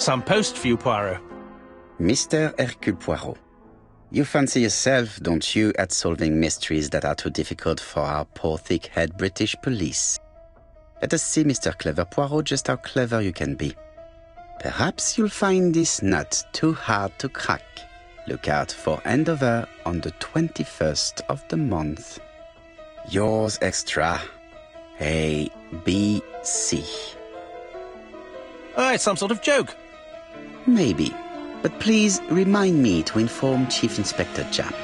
some post for you, Poirot. Mr. Hercule Poirot, you fancy yourself, don't you, at solving mysteries that are too difficult for our poor thick-head British police. Let us see, Mr. Clever Poirot, just how clever you can be. Perhaps you'll find this nut too hard to crack. Look out for handover on the 21st of the month. Yours extra, A, B, C. Oh, it's some sort of joke. Maybe, but please remind me to inform Chief Inspector Japp.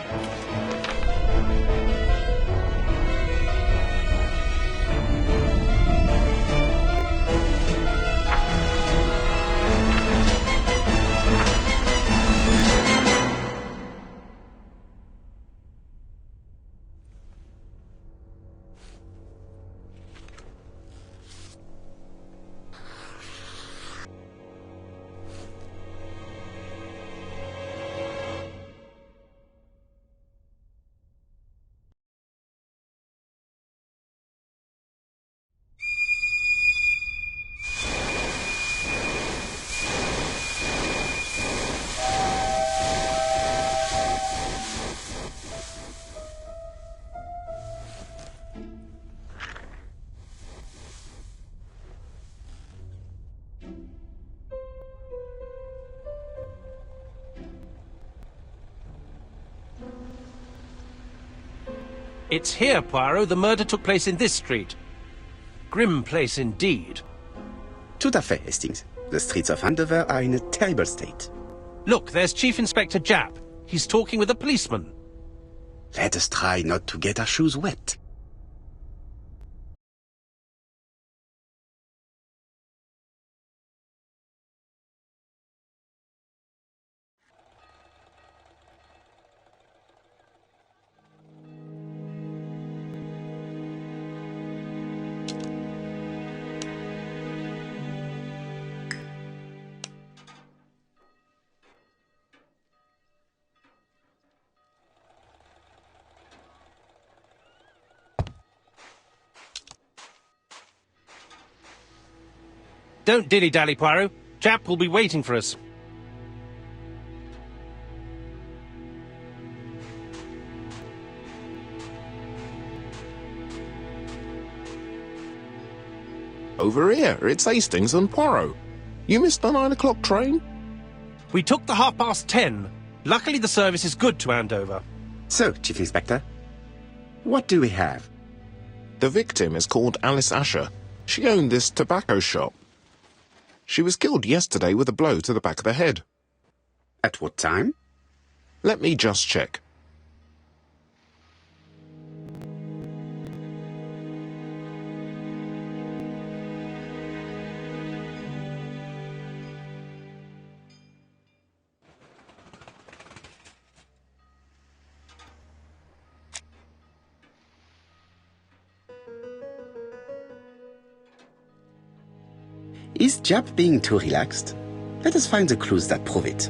It's here, Poirot. The murder took place in this street. Grim place indeed. Tout à fait, Hastings. The streets of Andover are in a terrible state. Look, there's Chief Inspector Japp. He's talking with a policeman. Let us try not to get our shoes wet. Don't dilly-dally, Poirot. Japp will be waiting for us. Over here, it's Hastings and Poirot. You missed the 9 o'clock train? We took the 10:30. Luckily the service is good to Andover. So, Chief Inspector, what do we have? The victim is called Alice Asher. She owned this tobacco shop. She was killed yesterday with a blow to the back of the head. At what time? Let me just check. Is Japp being too relaxed? Let us find the clues that prove it.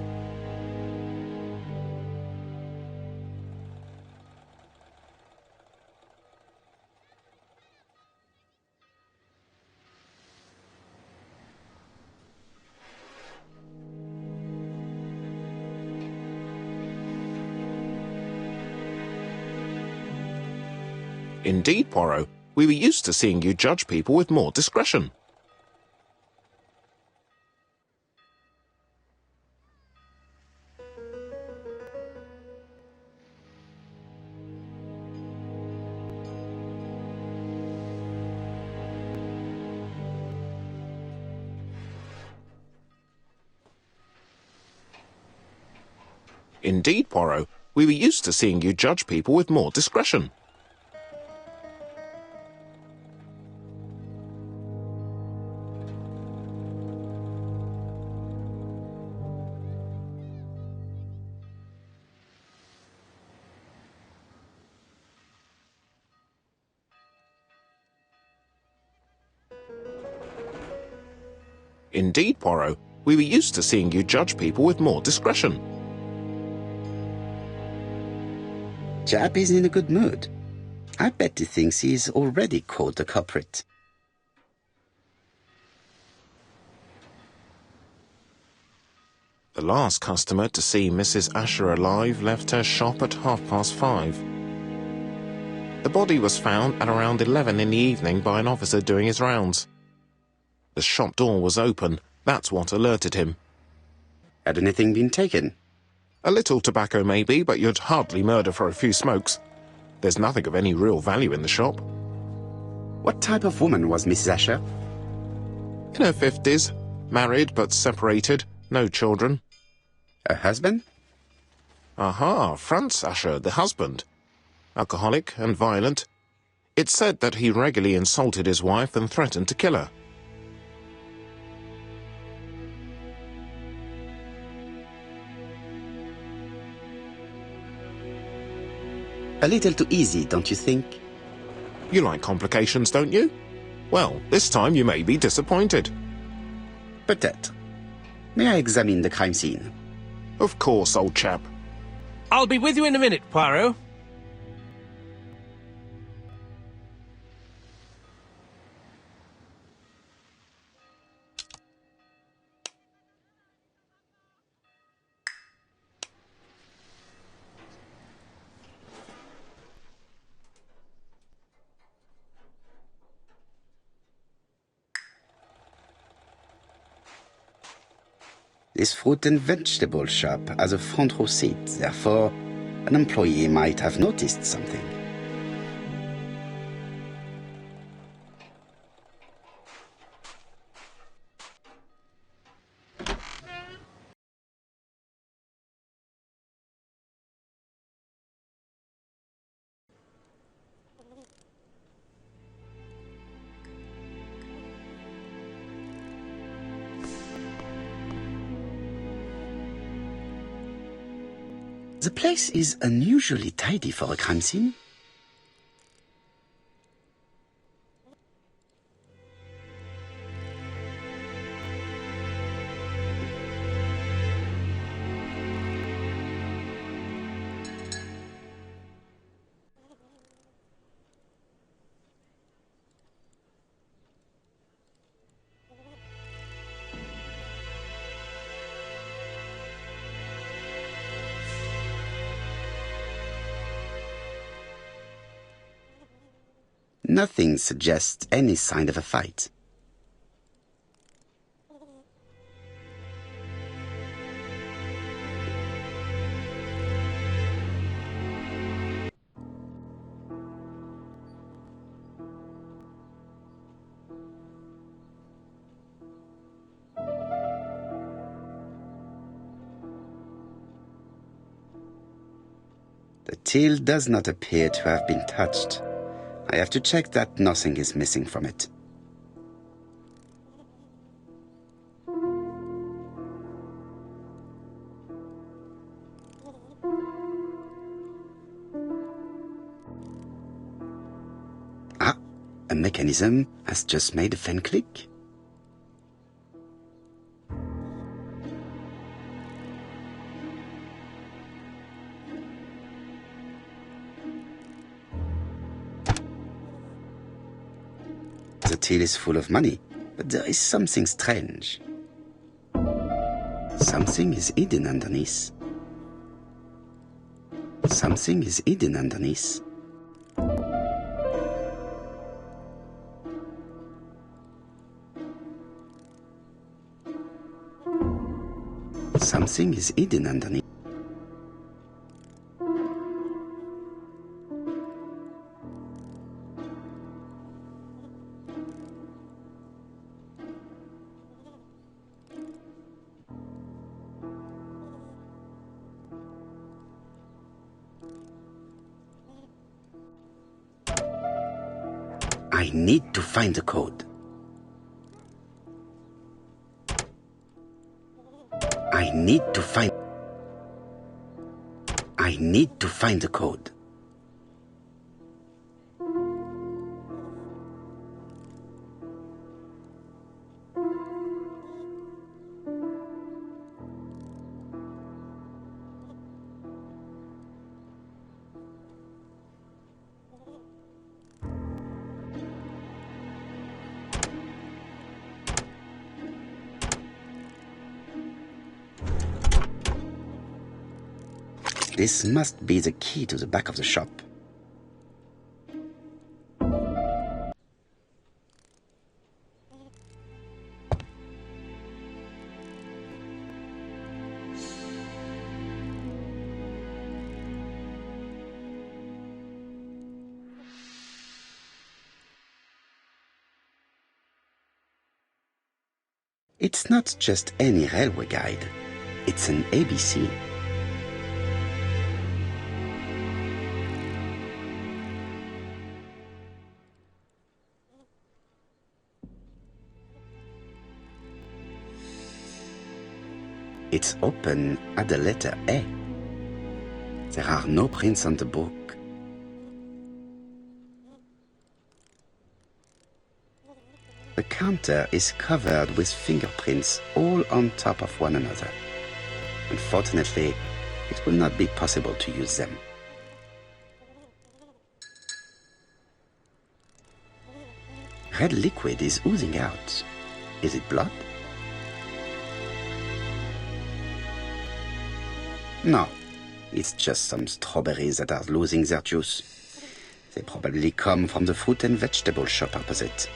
Indeed, Poirot. We were used to seeing you judge people with more discretion. Indeed, Poirot. We were used to seeing you judge people with more discretion. Indeed, Poirot. We were used to seeing you judge people with more discretion. Japp is in a good mood. I bet he thinks he's already caught the culprit. The last customer to see Mrs. Asher alive left her shop at 5:30. The body was found at around 11 in the evening by an officer doing his rounds. The shop door was open. That's what alerted him. Had anything been taken? A little tobacco maybe, but you'd hardly murder for a few smokes. There's nothing of any real value in the shop. What type of woman was Mrs. Asher? In her 50s, married but separated, no children. Her husband? Aha, Franz Asher, the husband. Alcoholic and violent. It's said that he regularly insulted his wife and threatened to kill her. A little too easy, don't you think? You like complications, don't you? Well, this time you may be disappointed. Peut-être. May I examine the crime scene? Of course, old chap. I'll be with you in a minute, Poirot. This fruit and vegetable shop has a front row seat, therefore an employee might have noticed something. The place is unusually tidy for a crime scene. Nothing suggests any sign of a fight. The till does not appear to have been touched. I have to check that nothing is missing from it. Ah, a mechanism has just made a fan click. The till is full of money, but there is something strange. Something is hidden underneath. Something is hidden underneath. Something is hidden underneath. I need to find the code. I need to find the code. This must be the key to the back of the shop. It's not just any railway guide. It's an ABC. It's open at the letter A. There are no prints on the book. The counter is covered with fingerprints all on top of one another. Unfortunately, it will not be possible to use them. Red liquid is oozing out. Is it blood? No, it's just some strawberries that are losing their juice. They probably come from the fruit and vegetable shop opposite.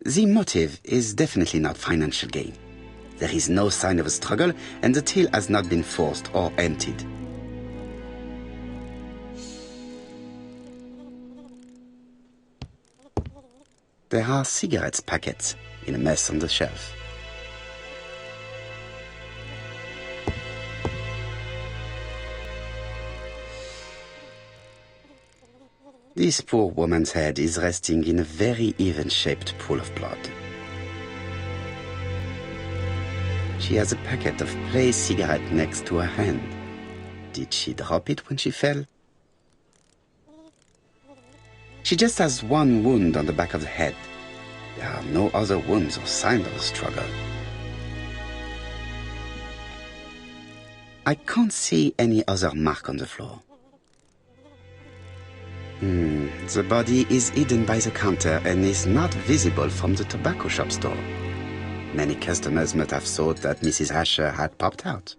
The motive is definitely not financial gain. There is no sign of a struggle, and the till has not been forced or emptied. There are cigarettes packets in a mess on the shelf. This poor woman's head is resting in a very even-shaped pool of blood. She has a packet of Play cigarette next to her hand. Did she drop it when she fell? She just has one wound on the back of the head. There are no other wounds or signs of a struggle. I can't see any other mark on the floor. The body is hidden by the counter and is not visible from the tobacco shop store. Many customers might have thought that Mrs. Asher had popped out.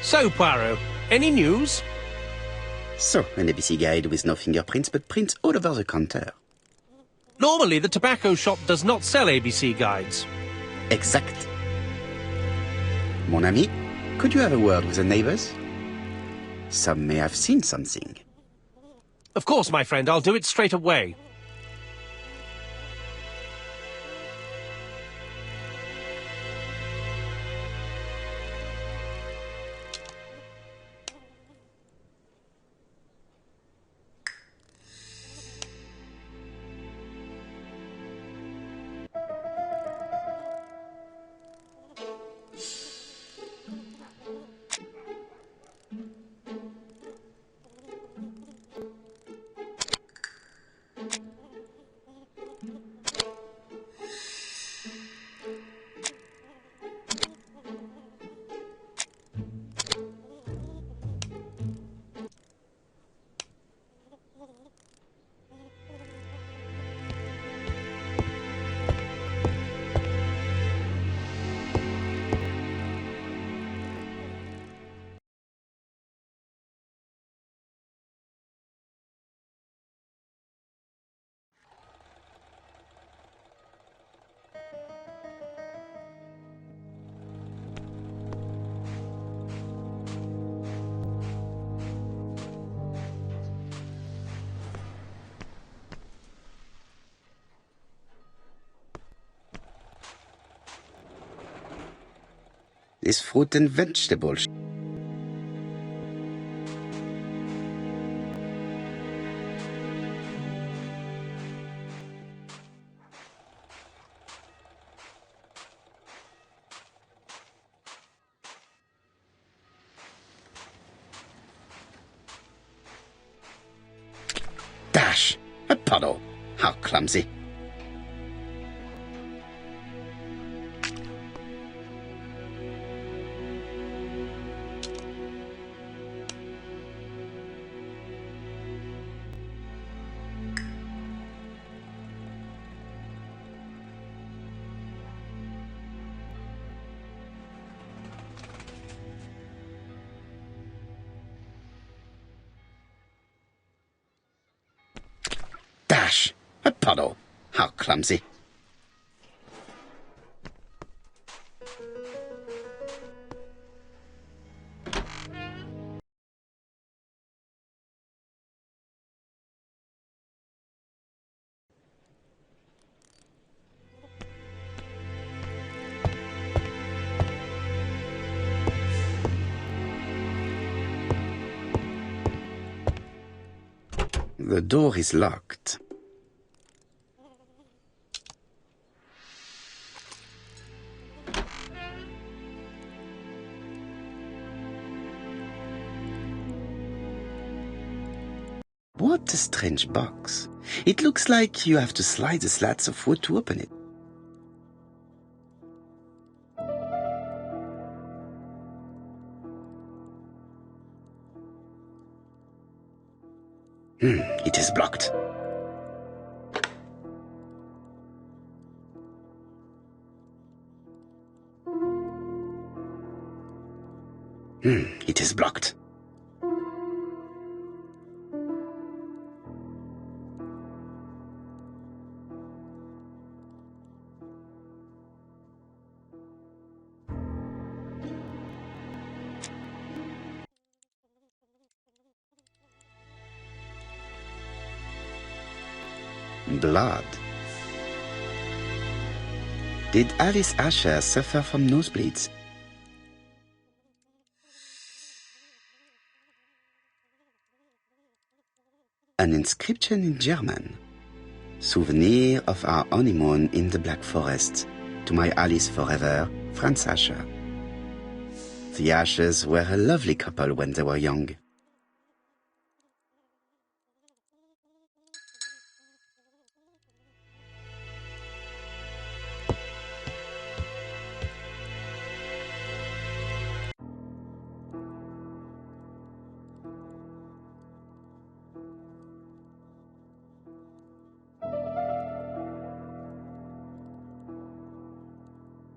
So, Poirot, any news? So, an ABC guide with no fingerprints, but prints all over the counter. Normally, the tobacco shop does not sell ABC guides. Exact. Mon ami, could you have a word with the neighbors? Some may have seen something. Of course, my friend, I'll do it straight away. is fruit and vegetables. Dash! A puddle! How clumsy! Dash! A puddle! How clumsy! The door is locked. What a strange box. It looks like you have to slide the slats of wood to open it. It is blocked. It is blocked. Blood. Did Alice Asher suffer from nosebleeds? An inscription in German. Souvenir of our honeymoon in the Black Forest. To my Alice forever, Franz Asher. The Ashers were a lovely couple when they were young.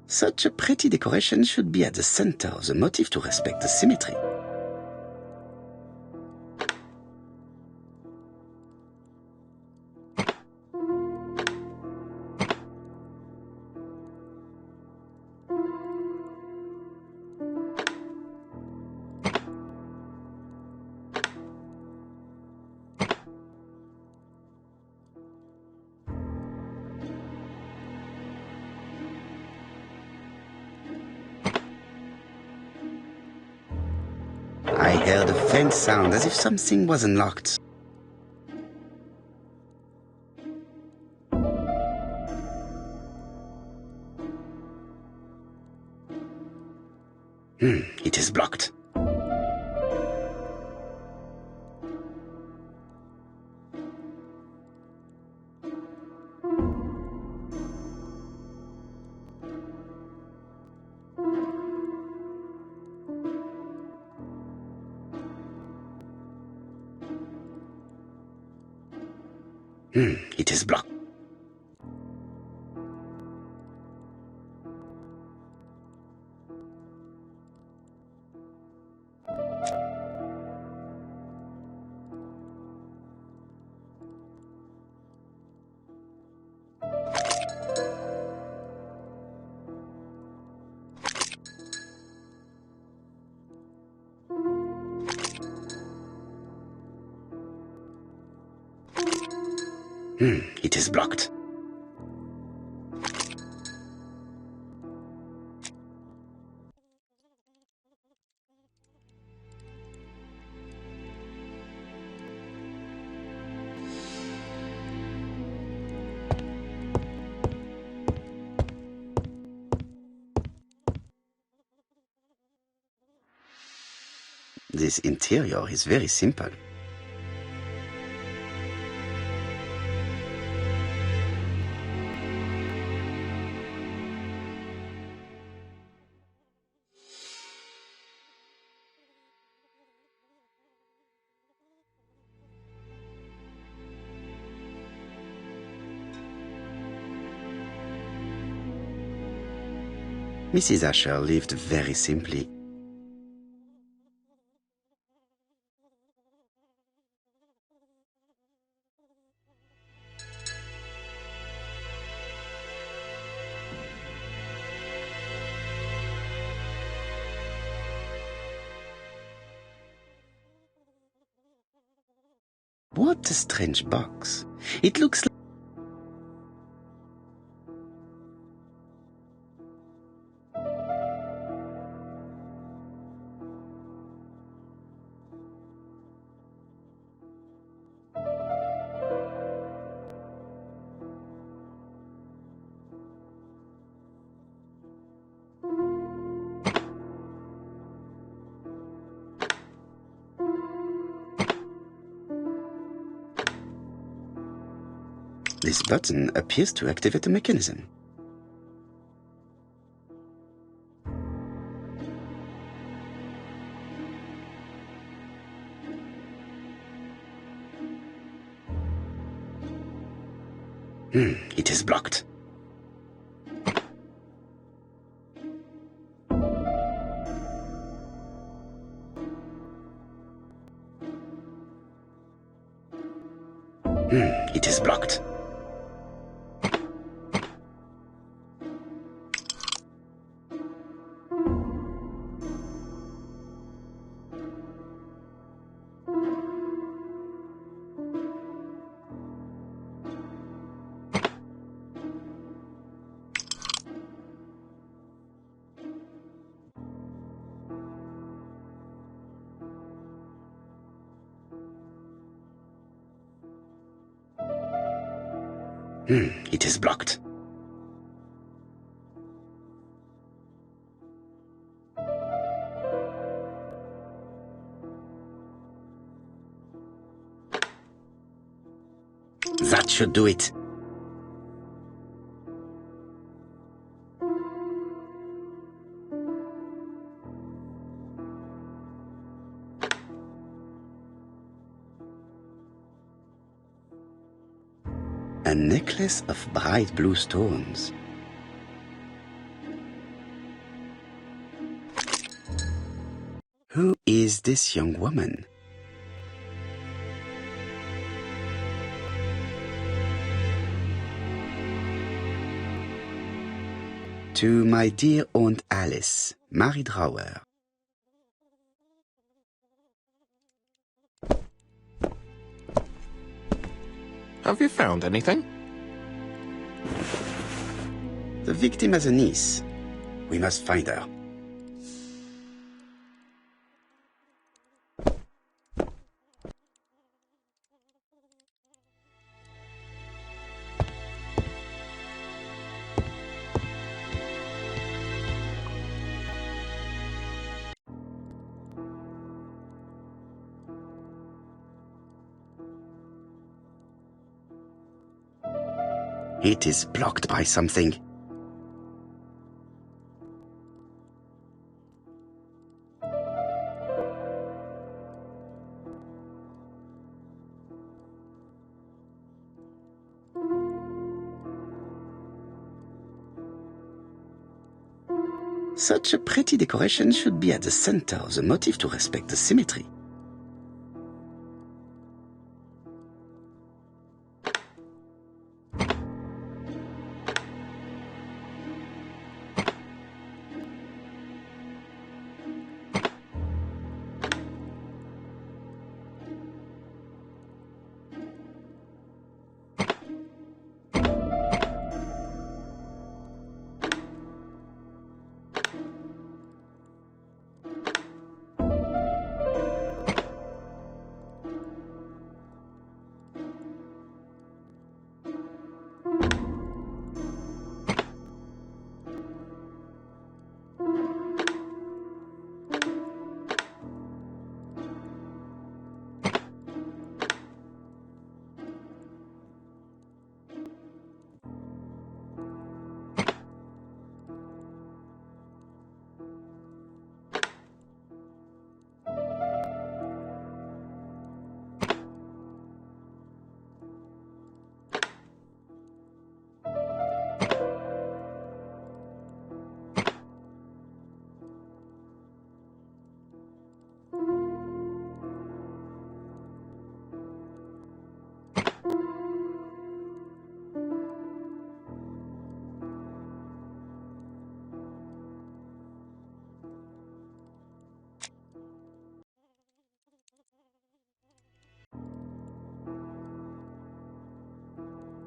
Such a pretty decoration should be at the center of the motif to respect the symmetry. I heard a faint sound as if something was unlocked. It is blocked. It is blocked. It is blocked. This interior is very simple. Mrs. Asher lived very simply. What a strange box. It looks like... This button appears to activate the mechanism. It is blocked. It is blocked. It is blocked. That should do it. A necklace of bright blue stones. Who is this young woman? To my dear Aunt Alice, Mary Drower. Have you found anything? The victim has a niece. We must find her. It is blocked by something. Such a pretty decoration should be at the center of the motif to respect the symmetry.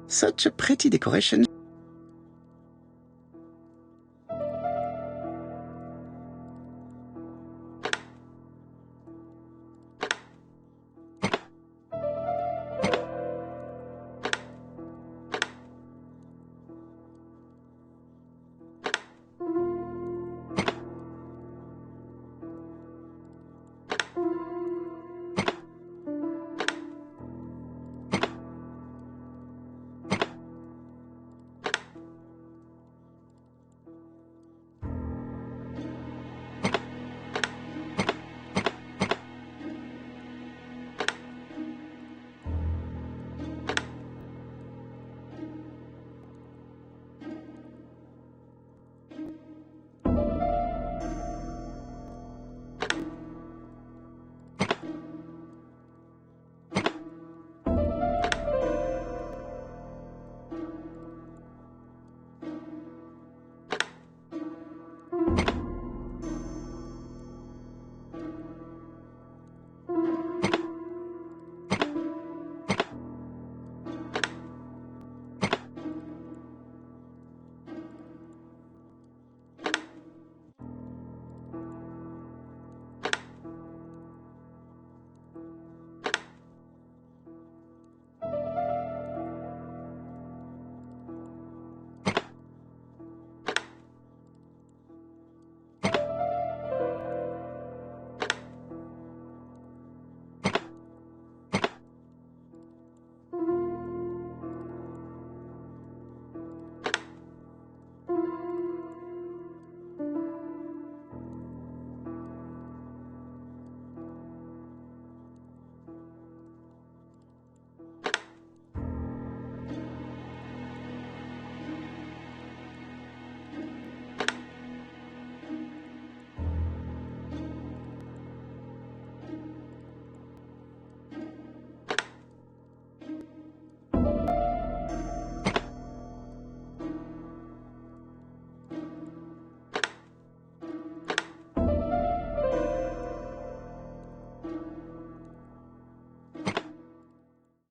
Such a pretty decoration.